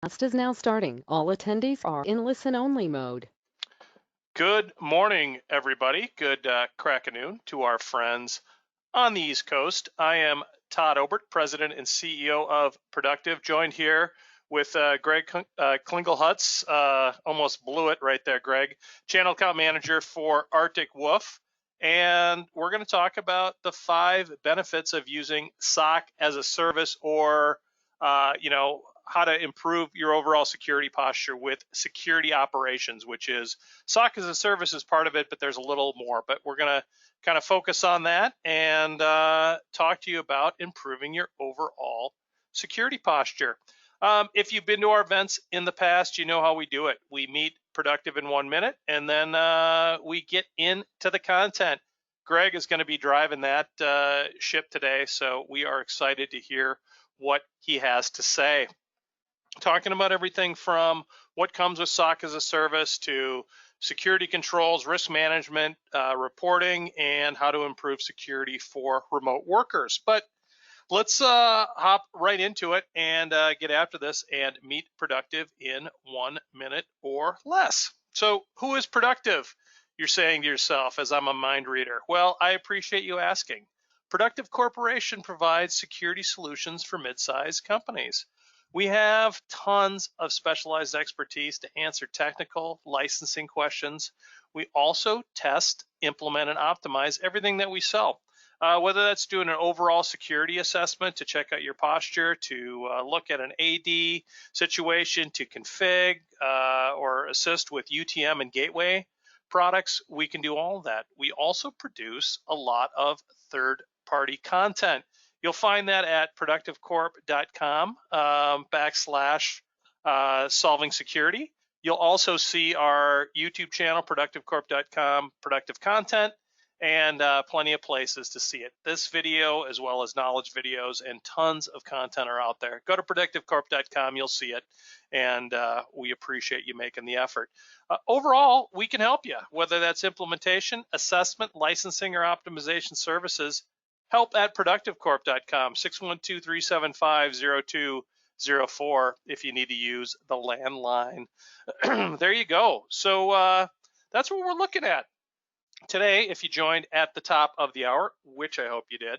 Podcast is now starting. All attendees are in listen-only mode. Good morning, everybody. Good crack-a-noon to our friends on the East Coast. I am Todd Obert, President and CEO of Productive, joined here with Greg Klingelhutz. Almost blew it right there, Greg. Channel Account Manager for Arctic Wolf. And we're going to talk about the 5 benefits of using SOC as a service, or, how to improve your overall security posture with security operations, which is SOC as a service is part of it, but there's a little more. But we're going to kind of focus on that and talk to you about improving your overall security posture. If you've been to our events in the past, you know how we do it. We meet Productive in 1 minute, and then we get into the content. Greg is going to be driving that ship today, so we are excited to hear what he has to say. Talking about everything from what comes with SOC as a service to security controls, risk management, reporting, and how to improve security for remote workers. But let's hop right into it and get after this and meet Productive in 1 minute or less. So who is Productive? You're saying to yourself, as I'm a mind reader. Well, I appreciate you asking. Productive Corporation provides security solutions for mid-sized companies. We have tons of specialized expertise to answer technical licensing questions. We also test, implement, and optimize everything that we sell. Whether that's doing an overall security assessment to check out your posture, to look at an AD situation, to config or assist with UTM and gateway products, we can do all of that. We also produce a lot of third-party content. You'll find that at productivecorp.com /solving security. You'll also see our YouTube channel, productivecorp.com, productive content, and plenty of places to see it. This video, as well as knowledge videos and tons of content are out there. Go to productivecorp.com, you'll see it, and we appreciate you making the effort. Overall, we can help you, whether that's implementation, assessment, licensing, or optimization services. Help at productivecorp.com, 612-375-0204 if you need to use the landline. There you go. So that's what we're looking at. Today, if you joined at the top of the hour, which I hope you did,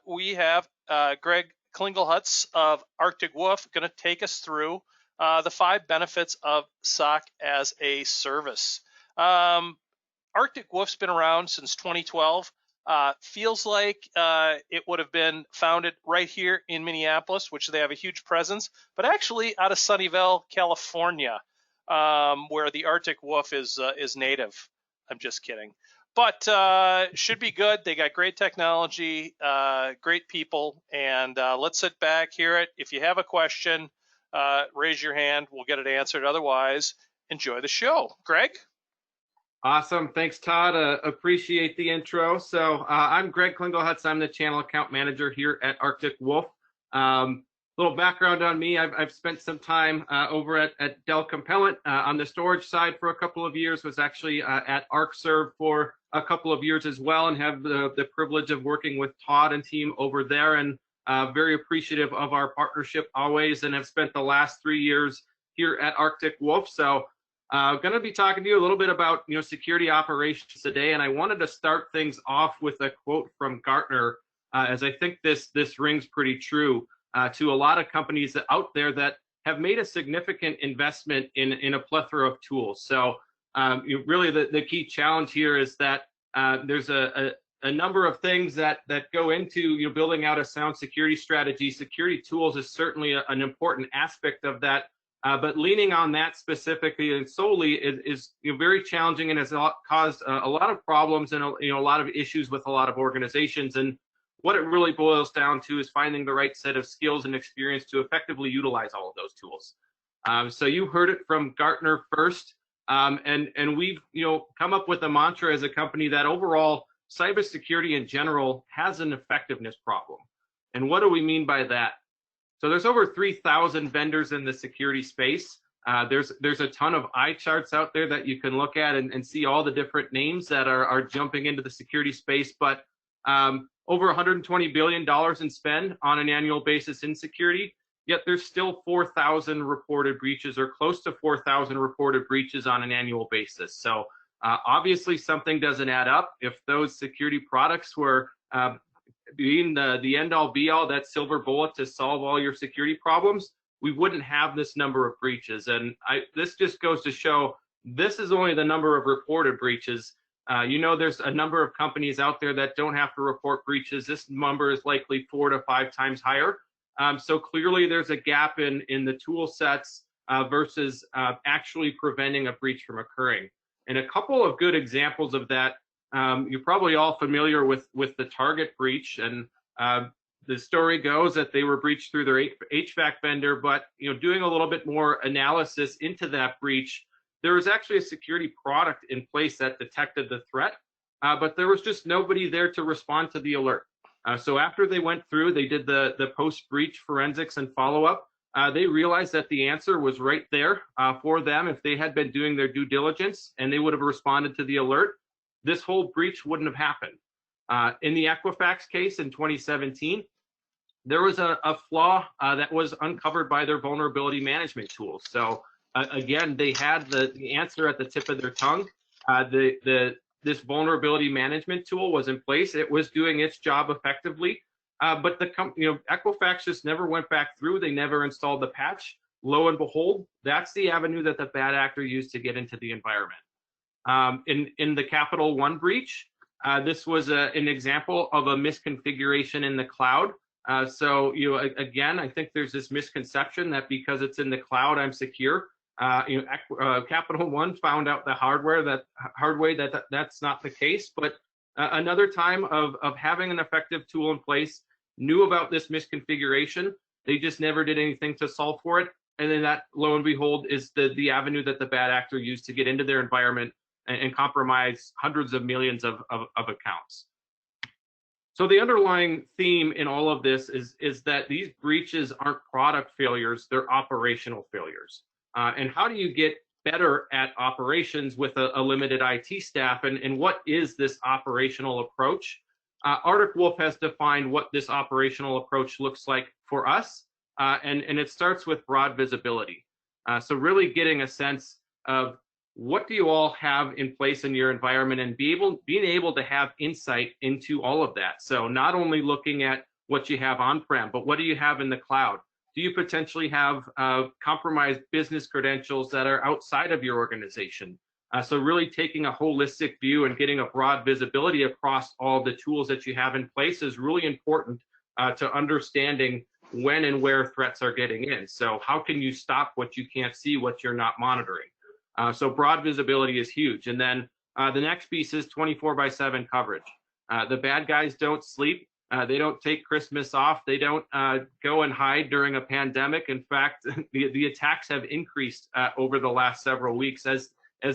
we have Greg Klingelhutz of Arctic Wolf going to take us through the 5 benefits of SOC as a service. Arctic Wolf's been around since 2012. Feels like it would have been founded right here in Minneapolis, which they have a huge presence, but actually out of Sunnyvale, California, where the Arctic Wolf is native. I'm just kidding. But should be good. They got great technology, great people, and let's sit back, hear it. If you have a question, raise your hand. We'll get it answered. Otherwise, enjoy the show. Greg? Awesome. Thanks, Todd. Appreciate the intro. So I'm Greg Klingelhutz. I'm the Channel Account Manager here at Arctic Wolf. Little background on me. I've spent some time over at Dell Compellent on the storage side for a couple of years, was actually at ArcServe for a couple of years as well, and have the privilege of working with Todd and team over there, and very appreciative of our partnership always, and have spent the last 3 years here at Arctic Wolf. So going to be talking to you a little bit about security operations today, and I wanted to start things off with a quote from Gartner, as I think this rings pretty true to a lot of companies out there that have made a significant investment in a plethora of tools. So really the key challenge here is that there's a number of things that go into building out a sound security strategy. Security tools is certainly an important aspect of that. But leaning on that specifically and solely is very challenging, and has caused a lot of problems and a lot of issues with a lot of organizations. And what it really boils down to is finding the right set of skills and experience to effectively utilize all of those tools. So you heard it from Gartner first, and we've come up with a mantra as a company that overall cybersecurity in general has an effectiveness problem. And what do we mean by that? So there's over 3,000 vendors in the security space. There's a ton of eye charts out there that you can look at and see all the different names that are jumping into the security space. But over $120 billion in spend on an annual basis in security. yet there's still 4,000 reported breaches or close to 4,000 reported breaches on an annual basis. So obviously something doesn't add up. If those security products were being the end all be all, that silver bullet to solve all your security problems, we wouldn't have this number of breaches. And this just goes to show this is only the number of reported breaches. There's a number of companies out there that don't have to report breaches. This number is likely 4 to 5 times higher. So clearly there's a gap in the tool sets versus actually preventing a breach from occurring. And a couple of good examples of that, you're probably all familiar with the Target breach. And the story goes that they were breached through their HVAC vendor, but doing a little bit more analysis into that breach, there was actually a security product in place that detected the threat, but there was just nobody there to respond to the alert. So after they went through, they did the post-breach forensics and follow-up. They realized that the answer was right there for them. If they had been doing their due diligence and they would have responded to the alert, this whole breach wouldn't have happened. In the Equifax case in 2017, there was a flaw that was uncovered by their vulnerability management tools. So again, they had the answer at the tip of their tongue. This vulnerability management tool was in place. It was doing its job effectively, but Equifax just never went back through. They never installed the patch. Lo and behold, that's the avenue that the bad actor used to get into the environment. In the Capital One breach, this was an example of a misconfiguration in the cloud. Again, I think there's this misconception that because it's in the cloud, I'm secure. Capital One found out the hard way that that's not the case. But another time of having an effective tool in place, knew about this misconfiguration, they just never did anything to solve for it. And then that, lo and behold, is the avenue that the bad actor used to get into their environment and compromise hundreds of millions of accounts. So the underlying theme in all of this is that these breaches aren't product failures, they're operational failures. And how do you get better at operations with a limited IT staff? And what is this operational approach? Arctic Wolf has defined what this operational approach looks like for us, and it starts with broad visibility. So really getting a sense of what do you all have in place in your environment and being able to have insight into all of that. So not only looking at what you have on-prem, but what do you have in the cloud? Do you potentially have compromised business credentials that are outside of your organization? So really taking a holistic view and getting a broad visibility across all the tools that you have in place is really important to understanding when and where threats are getting in. So how can you stop what you can't see, what you're not monitoring? So broad visibility is huge. And then the next piece is 24/7 coverage. The bad guys don't sleep. They don't take Christmas off. They don't go and hide during a pandemic. In fact, the attacks have increased over the last several weeks as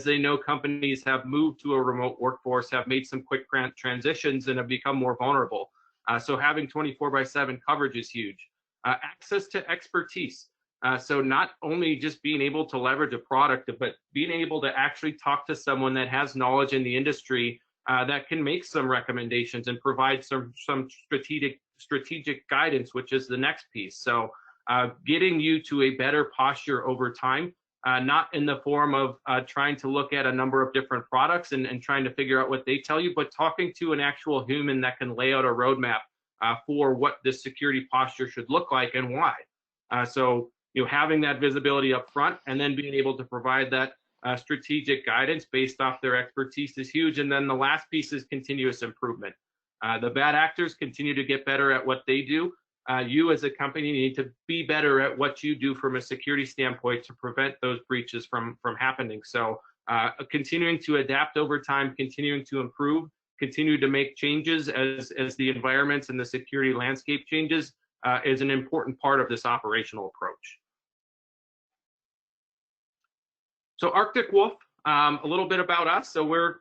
they know companies have moved to a remote workforce, have made some quick transitions, and have become more vulnerable. So having 24/7 coverage is huge. Access to expertise. So not only just being able to leverage a product, but being able to actually talk to someone that has knowledge in the industry that can make some recommendations and provide some strategic guidance, which is the next piece. So getting you to a better posture over time, not in the form of trying to look at a number of different products and trying to figure out what they tell you, but talking to an actual human that can lay out a roadmap for what this security posture should look like and why. So having that visibility up front and then being able to provide that strategic guidance based off their expertise is huge. And then the last piece is continuous improvement. The bad actors continue to get better at what they do. You as a company need to be better at what you do from a security standpoint to prevent those breaches from happening. So continuing to adapt over time, continuing to improve, continue to make changes as the environments and the security landscape changes is an important part of this operational approach. So Arctic Wolf, a little bit about us. So we're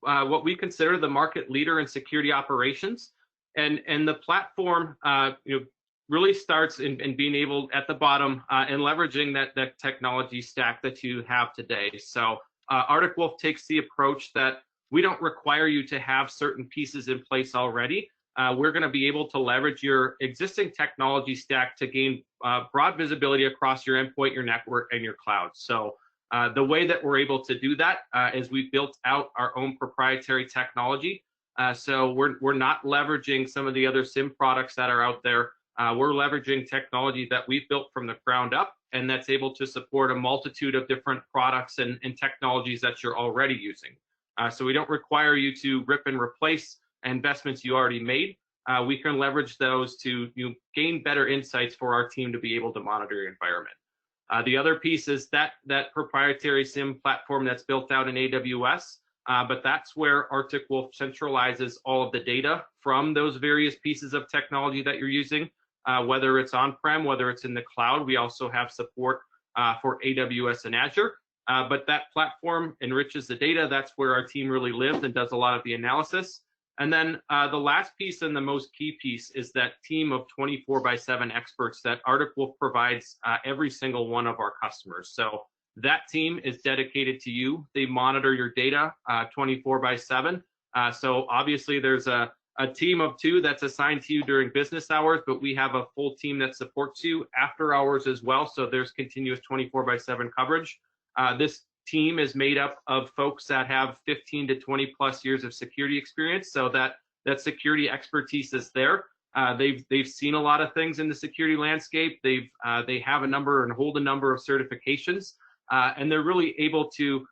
what we consider the market leader in security operations, and the platform really starts in being able at the bottom and leveraging that technology stack that you have today. So Arctic Wolf takes the approach that we don't require you to have certain pieces in place already. we're going to be able to leverage your existing technology stack to gain broad visibility across your endpoint, your network, and your cloud. So the way that we're able to do that is we've built out our own proprietary technology. So we're not leveraging some of the other SIM products that are out there. We're leveraging technology that we've built from the ground up, and that's able to support a multitude of different products and technologies that you're already using. So we don't require you to rip and replace investments you already made. We can leverage those to gain better insights for our team to be able to monitor your environment. The other piece is that proprietary SIM platform that's built out in AWS, but that's where Arctic Wolf centralizes all of the data from those various pieces of technology that you're using, whether it's on-prem, whether it's in the cloud. We also have support for AWS and Azure, but that platform enriches the data. That's where our team really lives and does a lot of the analysis. And then the last piece and the most key piece is that team of 24/7 experts that Arctic Wolf provides every single one of our customers. So that team is dedicated to you. They monitor your data 24/7. So obviously there's a team of 2 that's assigned to you during business hours, but we have a full team that supports you after hours as well. So there's continuous 24/7 coverage. This team is made up of folks that have 15 to 20 plus years of security experience, so that security expertise is there. They've seen a lot of things in the security landscape. They have a number and hold a number of certifications, and they're really able to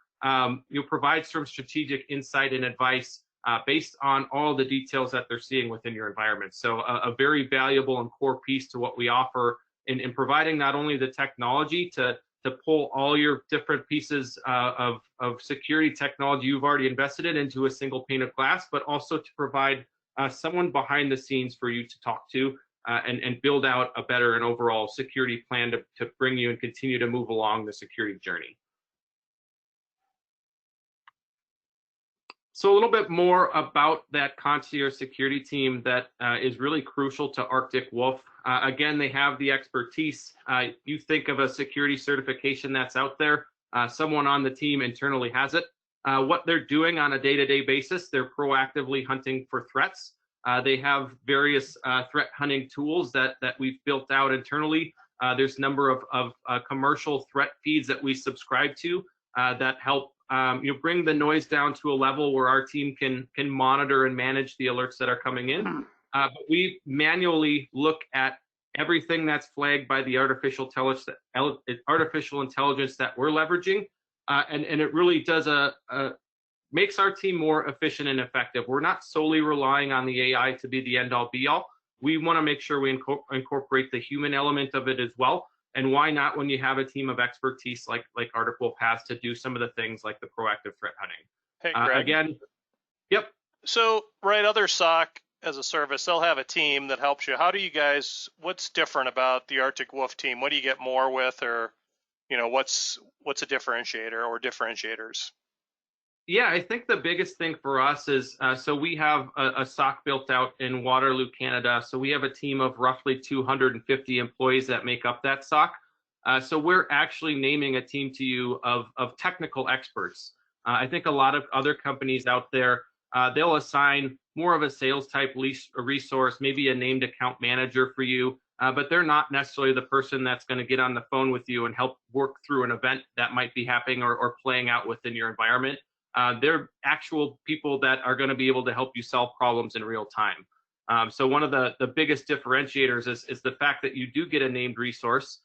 provide some strategic insight and advice based on all the details that they're seeing within your environment. So a very valuable and core piece to what we offer in providing not only the technology to pull all your different pieces of security technology you've already invested in into a single pane of glass, but also to provide someone behind the scenes for you to talk to and build out a better and overall security plan to bring you and continue to move along the security journey. So a little bit more about that concierge security team that is really crucial to Arctic Wolf. Again, they have the expertise. You think of a security certification that's out there, someone on the team internally has it. What they're doing on a day-to-day basis, they're proactively hunting for threats. They have various threat hunting tools that we've built out internally. There's a number of commercial threat feeds that we subscribe to that help bring the noise down to a level where our team can monitor and manage the alerts that are coming in. But we manually look at everything that's flagged by the artificial intelligence that we're leveraging, and it really does makes our team more efficient and effective. We're not solely relying on the AI to be the end-all be-all. We want to make sure we incorporate the human element of it as well. And why not when you have a team of expertise like Arctic Wolf has to do some of the things like the proactive threat hunting? Hey, Greg. Again, yep. So, right, other SOC as a service, they'll have a team that helps you. How do you guys, what's different about the Arctic Wolf team? What do you get more with, or, what's a differentiator or differentiators? Yeah, I think the biggest thing for us is, so we have a SOC built out in Waterloo, Canada. So we have a team of roughly 250 employees that make up that SOC. So we're actually naming a team to you of technical experts. I think a lot of other companies out there, they'll assign more of a sales type resource, maybe a named account manager for you, but they're not necessarily the person that's going to get on the phone with you and help work through an event that might be happening or playing out within your environment. They're actual people that are going to be able to help you solve problems in real time. So one of the biggest differentiators is the fact that you do get a named resource.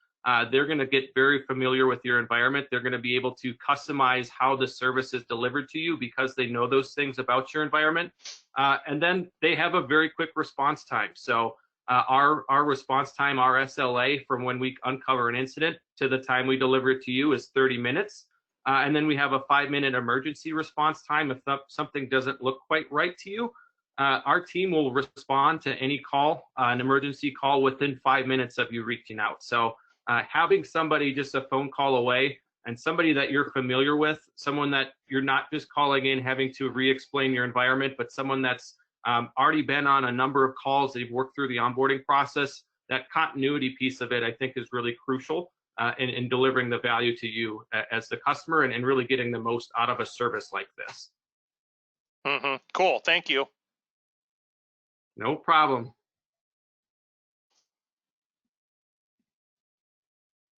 They're going to get very familiar with your environment. They're going to be able to customize how the service is delivered to you because they know those things about your environment. And then they have a very quick response time. So our response time, our SLA, from when we uncover an incident to the time we deliver it to you is 30 minutes. And then we have a 5-minute emergency response time if something doesn't look quite right to you. Our team will respond to any call, an emergency call, within 5 minutes of you reaching out. So having somebody just a phone call away and somebody that you're familiar with, someone that you're not just calling in having to re-explain your environment, but someone that's already been on a number of calls, they've worked through the onboarding process, that continuity piece of it, I think, is really crucial in delivering the value to you as the customer and really getting the most out of a service like this. Cool. Thank you. No problem.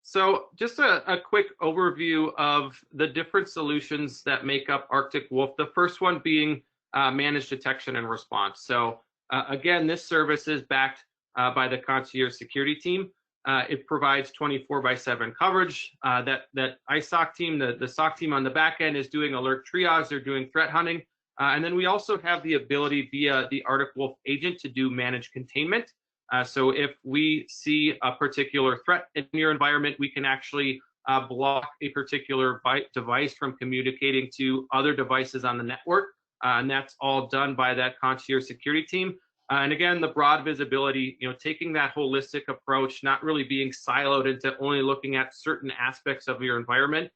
So just a quick overview of the different solutions that make up Arctic Wolf. The first one being managed detection and response. So again, this service is backed by the Concierge security team. It provides 24/7 coverage. That ISOC team, the SOC team on the back end, is doing alert triage. They're doing threat hunting. And then we also have the ability via the Arctic Wolf agent to do managed containment. So if we see a particular threat in your environment, we can actually block a particular device from communicating to other devices on the network. And that's all done by that Concierge security team. And again, the broad visibility, taking that holistic approach, not really being siloed into only looking at certain aspects of your environment,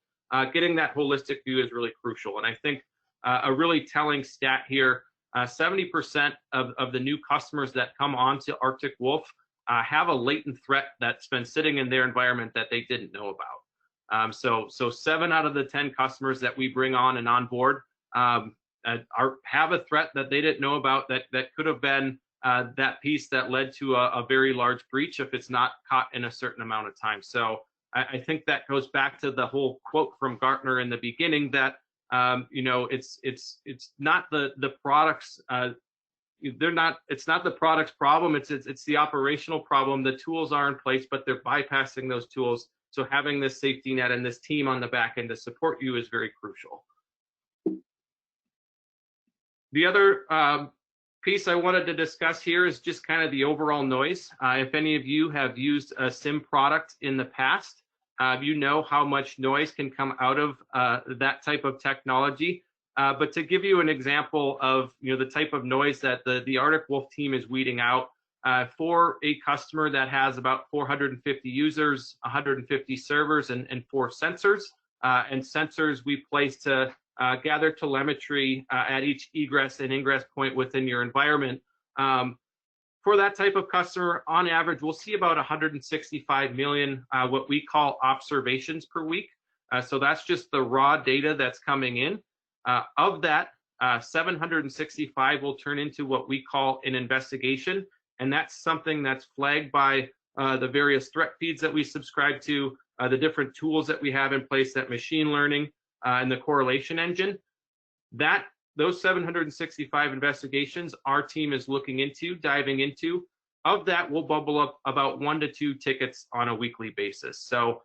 getting that holistic view is really crucial. And I think a really telling stat here, 70% of the new customers that come onto Arctic Wolf have a latent threat that's been sitting in their environment that they didn't know about. So 7 out of the 10 customers that we bring on and onboard have a threat that they didn't know about that could have been that piece that led to a very large breach if it's not caught in a certain amount of time. So I think that goes back to the whole quote from Gartner in the beginning that it's not the products. It's not the product's problem. It's the operational problem. The tools are in place, but they're bypassing those tools. So having this safety net and this team on the back end to support you is very crucial. The other piece I wanted to discuss here is just kind of the overall noise. If any of you have used a SIM product in the past, you know how much noise can come out of that type of technology. But to give you an example of the type of noise that the Arctic Wolf team is weeding out for a customer that has about 450 users, 150 servers, and 4 sensors. And sensors we place to gather telemetry at each egress and ingress point within your environment. For that type of customer, on average, we'll see about 165 million what we call observations per week. So that's just the raw data that's coming in. Of that, 765 will turn into what we call an investigation. And that's something that's flagged by the various threat feeds that we subscribe to, the different tools that we have in place, that machine learning and the correlation engine. Those 765 investigations our team is looking into, diving into. Of that, we'll bubble up about 1 to 2 tickets on a weekly basis. So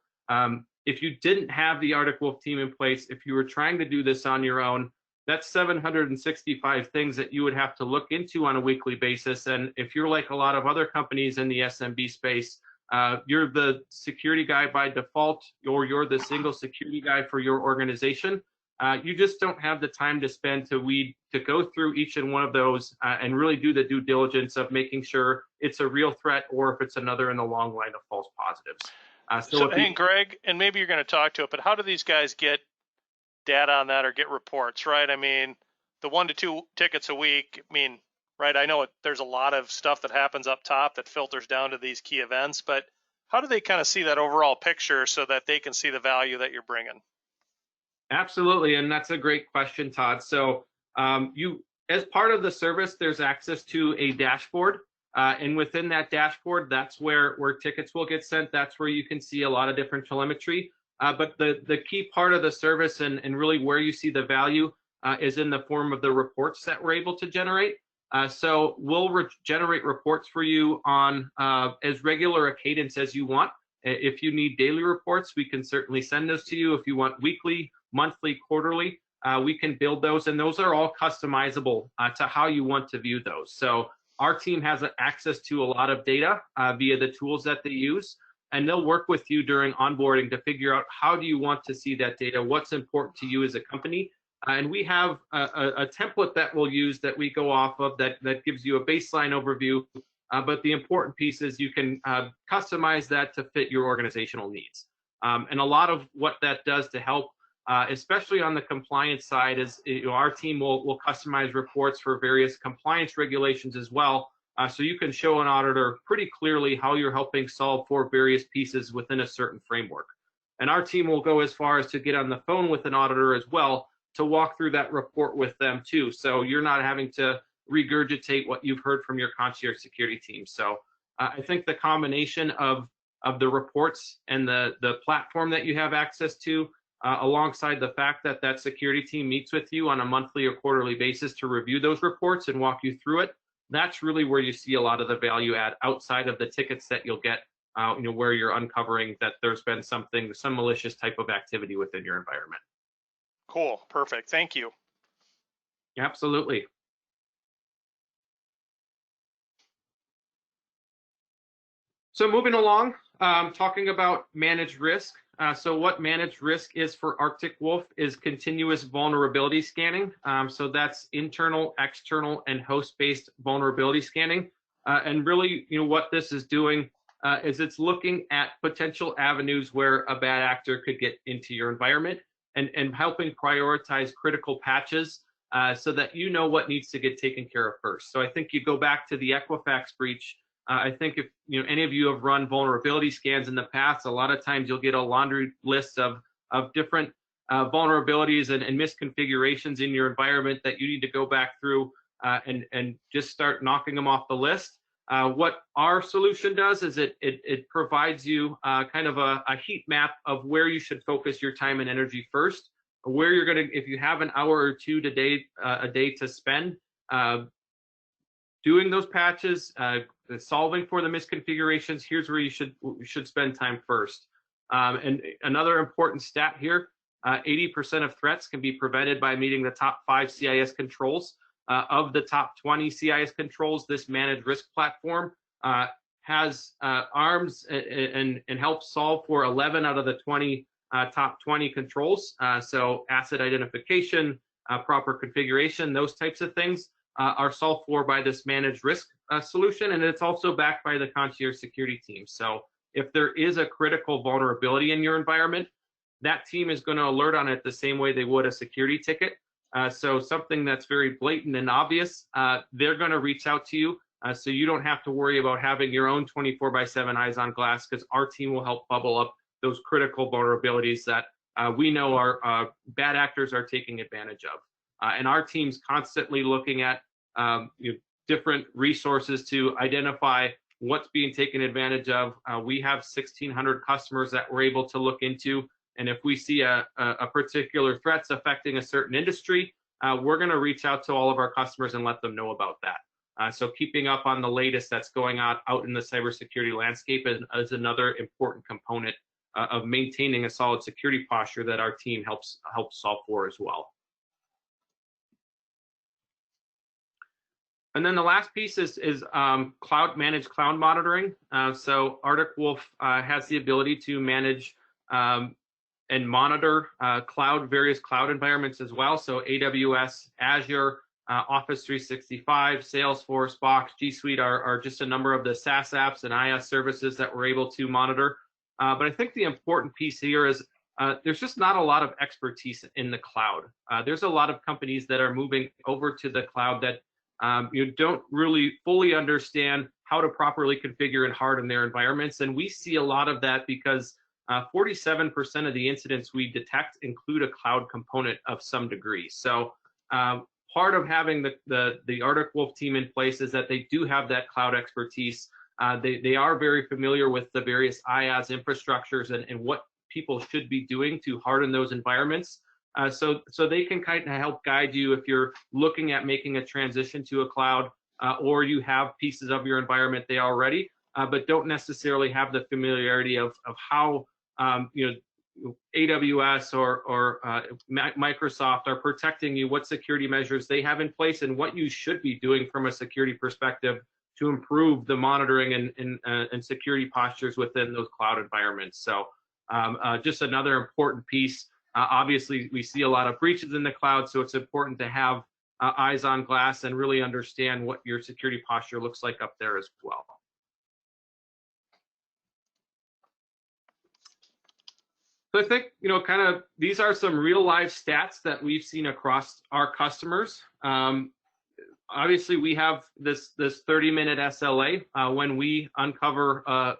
if you didn't have the Arctic Wolf team in place, if you were trying to do this on your own, that's 765 things that you would have to look into on a weekly basis. And if you're like a lot of other companies in the SMB space, you're the security guy by default, or you're the single security guy for your organization. You just don't have the time to spend to go through each and one of those and really do the due diligence of making sure it's a real threat or if it's another in the long line of false positives. Hey, Greg, and maybe you're going to talk to it, but how do these guys get data on that or get reports, right? I mean, the 1 to 2 tickets a week, right? I know there's a lot of stuff that happens up top that filters down to these key events, but how do they kind of see that overall picture so that they can see the value that you're bringing? Absolutely, and that's a great question, Todd. So as part of the service, there's access to a dashboard, and within that dashboard, that's where tickets will get sent. That's where you can see a lot of different telemetry. But the key part of the service and really where you see the value is in the form of the reports that we're able to generate. So we'll generate reports for you on as regular a cadence as you want. If you need daily reports, we can certainly send those to you. If you want weekly, monthly, quarterly, we can build those, and those are all customizable to how you want to view those. So our team has access to a lot of data via the tools that they use, and they'll work with you during onboarding to figure out how do you want to see that data, what's important to you as a company. And we have a template that we'll use that we go off of that gives you a baseline overview, but the important piece is you can customize that to fit your organizational needs. And a lot of what that does to help, especially on the compliance side, is our team will customize reports for various compliance regulations as well. So you can show an auditor pretty clearly how you're helping solve for various pieces within a certain framework. And our team will go as far as to get on the phone with an auditor as well to walk through that report with them too. So you're not having to regurgitate what you've heard from your concierge security team. So I think the combination of the reports and the platform that you have access to, alongside the fact that that security team meets with you on a monthly or quarterly basis to review those reports and walk you through it, that's really where you see a lot of the value add outside of the tickets that you'll get, where you're uncovering that there's been some malicious type of activity within your environment. Cool, perfect, thank you. Absolutely. So moving along, talking about managed risk. So what managed risk is for Arctic Wolf is continuous vulnerability scanning. So that's internal, external, and host-based vulnerability scanning. And really, what this is doing is it's looking at potential avenues where a bad actor could get into your environment and helping prioritize critical patches so that you know what needs to get taken care of first. So I think you go back to the Equifax breach. I think if any of you have run vulnerability scans in the past, a lot of times you'll get a laundry list of different vulnerabilities and misconfigurations in your environment that you need to go back through and just start knocking them off the list. What our solution does is it provides you kind of a heat map of where you should focus your time and energy first, where you're going to, if you have an hour or two a day to spend doing those patches, solving for the misconfigurations, here's where you should spend time first. And another important stat here, 80% of threats can be prevented by meeting the top 5 CIS controls. Of the top 20 CIS controls, this managed risk platform has arms and helps solve for 11 out of the 20 top 20 controls. So asset identification, proper configuration, those types of things are solved for by this managed risk solution, and it's also backed by the concierge security team. So if there is a critical vulnerability in your environment, that team is going to alert on it the same way they would a security ticket. So something that's very blatant and obvious, they're going to reach out to you, so you don't have to worry about having your own 24/7 eyes on glass, because our team will help bubble up those critical vulnerabilities that we know our bad actors are taking advantage of. And our team's constantly looking at different resources to identify what's being taken advantage of. We have 1,600 customers that we're able to look into, and if we see a particular threats affecting a certain industry, we're going to reach out to all of our customers and let them know about that. So keeping up on the latest that's going on out in the cybersecurity landscape is another important component of maintaining a solid security posture that our team helps solve for as well. And then the last piece is managed cloud monitoring. So Arctic Wolf has the ability to manage and monitor various cloud environments as well. So AWS, Azure, Office 365, Salesforce, Box, G Suite are just a number of the SaaS apps and IaaS services that we're able to monitor. But I think the important piece here is there's just not a lot of expertise in the cloud. There's a lot of companies that are moving over to the cloud that you don't really fully understand how to properly configure and harden their environments. And we see a lot of that because 47% of the incidents we detect include a cloud component of some degree. So part of having the Arctic Wolf team in place is that they do have that cloud expertise. They are very familiar with the various IaaS infrastructures and what people should be doing to harden those environments. So they can kind of help guide you if you're looking at making a transition to a cloud, or you have pieces of your environment there already, but don't necessarily have the familiarity of how AWS or Microsoft are protecting you, what security measures they have in place, and what you should be doing from a security perspective to improve the monitoring and security postures within those cloud environments. So just another important piece. Obviously, we see a lot of breaches in the cloud, so it's important to have eyes on glass and really understand what your security posture looks like up there as well. So I think, kind of these are some real life stats that we've seen across our customers. Obviously, we have this 30-minute SLA. When we uncover a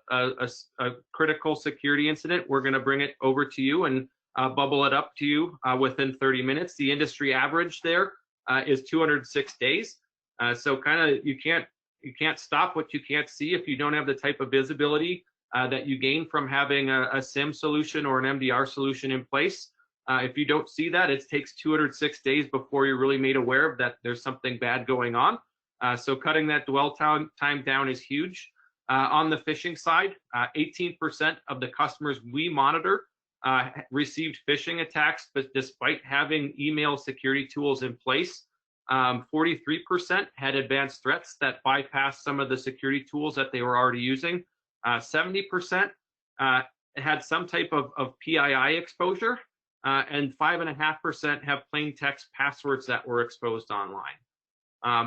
critical security incident, we're going to bring it over to you and bubble it up to you within 30 minutes. The industry average there is 206 days. So kind of you can't stop what you can't see if you don't have the type of visibility that you gain from having a SIM solution or an MDR solution in place. If you don't see that, it takes 206 days before you're really made aware of that there's something bad going on. So cutting that dwell time down is huge. On the phishing side, 18% of the customers we monitor received phishing attacks, but despite having email security tools in place. 43% had advanced threats that bypassed some of the security tools that they were already using. 70% had some type of PII exposure, and 5.5% have plain text passwords that were exposed online.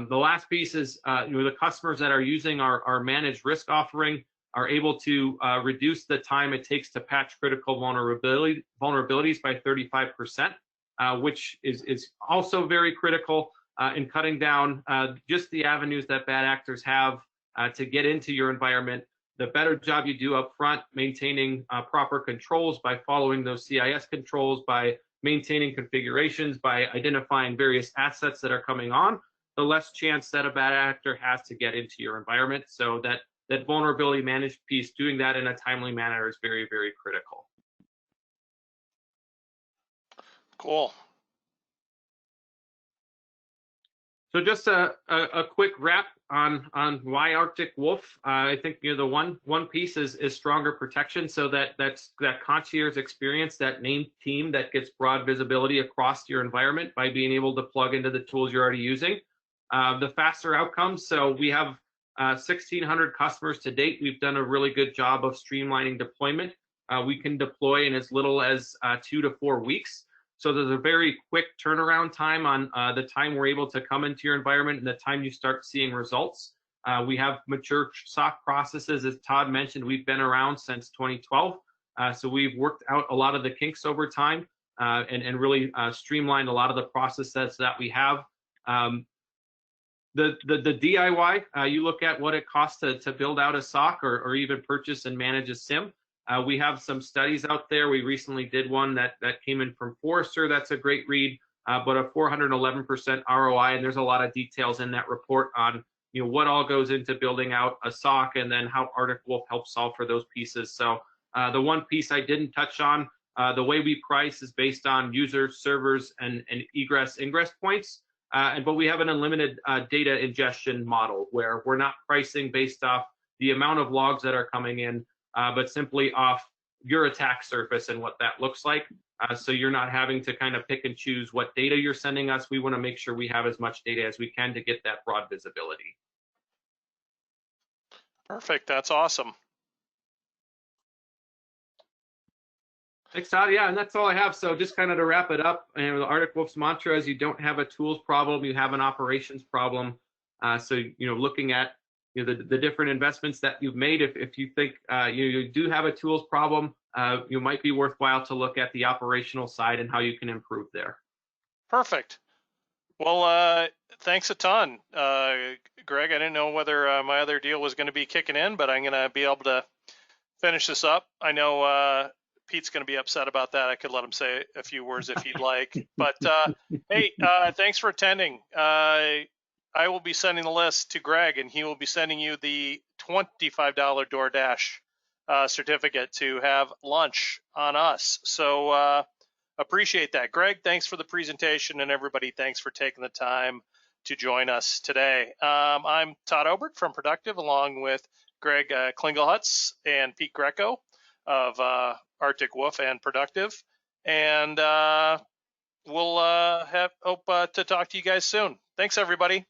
The last piece is the customers that are using our managed risk offering are able to reduce the time it takes to patch critical vulnerabilities by 35%, which is also very critical in cutting down just the avenues that bad actors have to get into your environment. The better job you do up front maintaining proper controls by following those CIS controls, by maintaining configurations, by identifying various assets that are coming on, the less chance that a bad actor has to get into your environment. So that vulnerability managed piece, doing that in a timely manner is very, very critical. Cool. So just a quick wrap on why Arctic Wolf. I think the one piece is stronger protection, so that concierge experience, that named team that gets broad visibility across your environment by being able to plug into the tools you're already using. The faster outcomes. So we have 1,600 customers to date. We've done a really good job of streamlining deployment. We can deploy in as little as 2 to 4 weeks. So there's a very quick turnaround time on the time we're able to come into your environment and the time you start seeing results. We have mature SOC processes. As Todd mentioned, we've been around since 2012. So we've worked out a lot of the kinks over time and really streamlined a lot of the processes that we have. The DIY, you look at what it costs to build out a SOC or even purchase and manage a SIM. We have some studies out there. We recently did one that came in from Forrester. That's a great read, but a 411% ROI. And there's a lot of details in that report on what all goes into building out a SOC and then how Arctic Wolf helps solve for those pieces. So the one piece I didn't touch on, the way we price is based on users, servers, and egress ingress points. But we have an unlimited data ingestion model where we're not pricing based off the amount of logs that are coming in, but simply off your attack surface and what that looks like. So you're not having to kind of pick and choose what data you're sending us. We want to make sure we have as much data as we can to get that broad visibility. Perfect. That's awesome. Thanks, Todd. Yeah, and that's all I have. So just kind of to wrap it up, the Arctic Wolf's mantra is you don't have a tools problem, you have an operations problem. So looking at the different investments that you've made, if you think you do have a tools problem, you might be worthwhile to look at the operational side and how you can improve there. Perfect. Well, thanks a ton, Greg. I didn't know whether my other deal was going to be kicking in, but I'm going to be able to finish this up. I know Pete's going to be upset about that. I could let him say a few words if he'd like. But hey, thanks for attending. I will be sending the list to Greg, and he will be sending you the $25 DoorDash certificate to have lunch on us. So appreciate that. Greg, thanks for the presentation, and everybody, thanks for taking the time to join us today. I'm Todd Obert from Productive, along with Greg Klingelhutz and Pete Greco of Arctic Wolf and Productive. And we'll hope to talk to you guys soon. Thanks, everybody.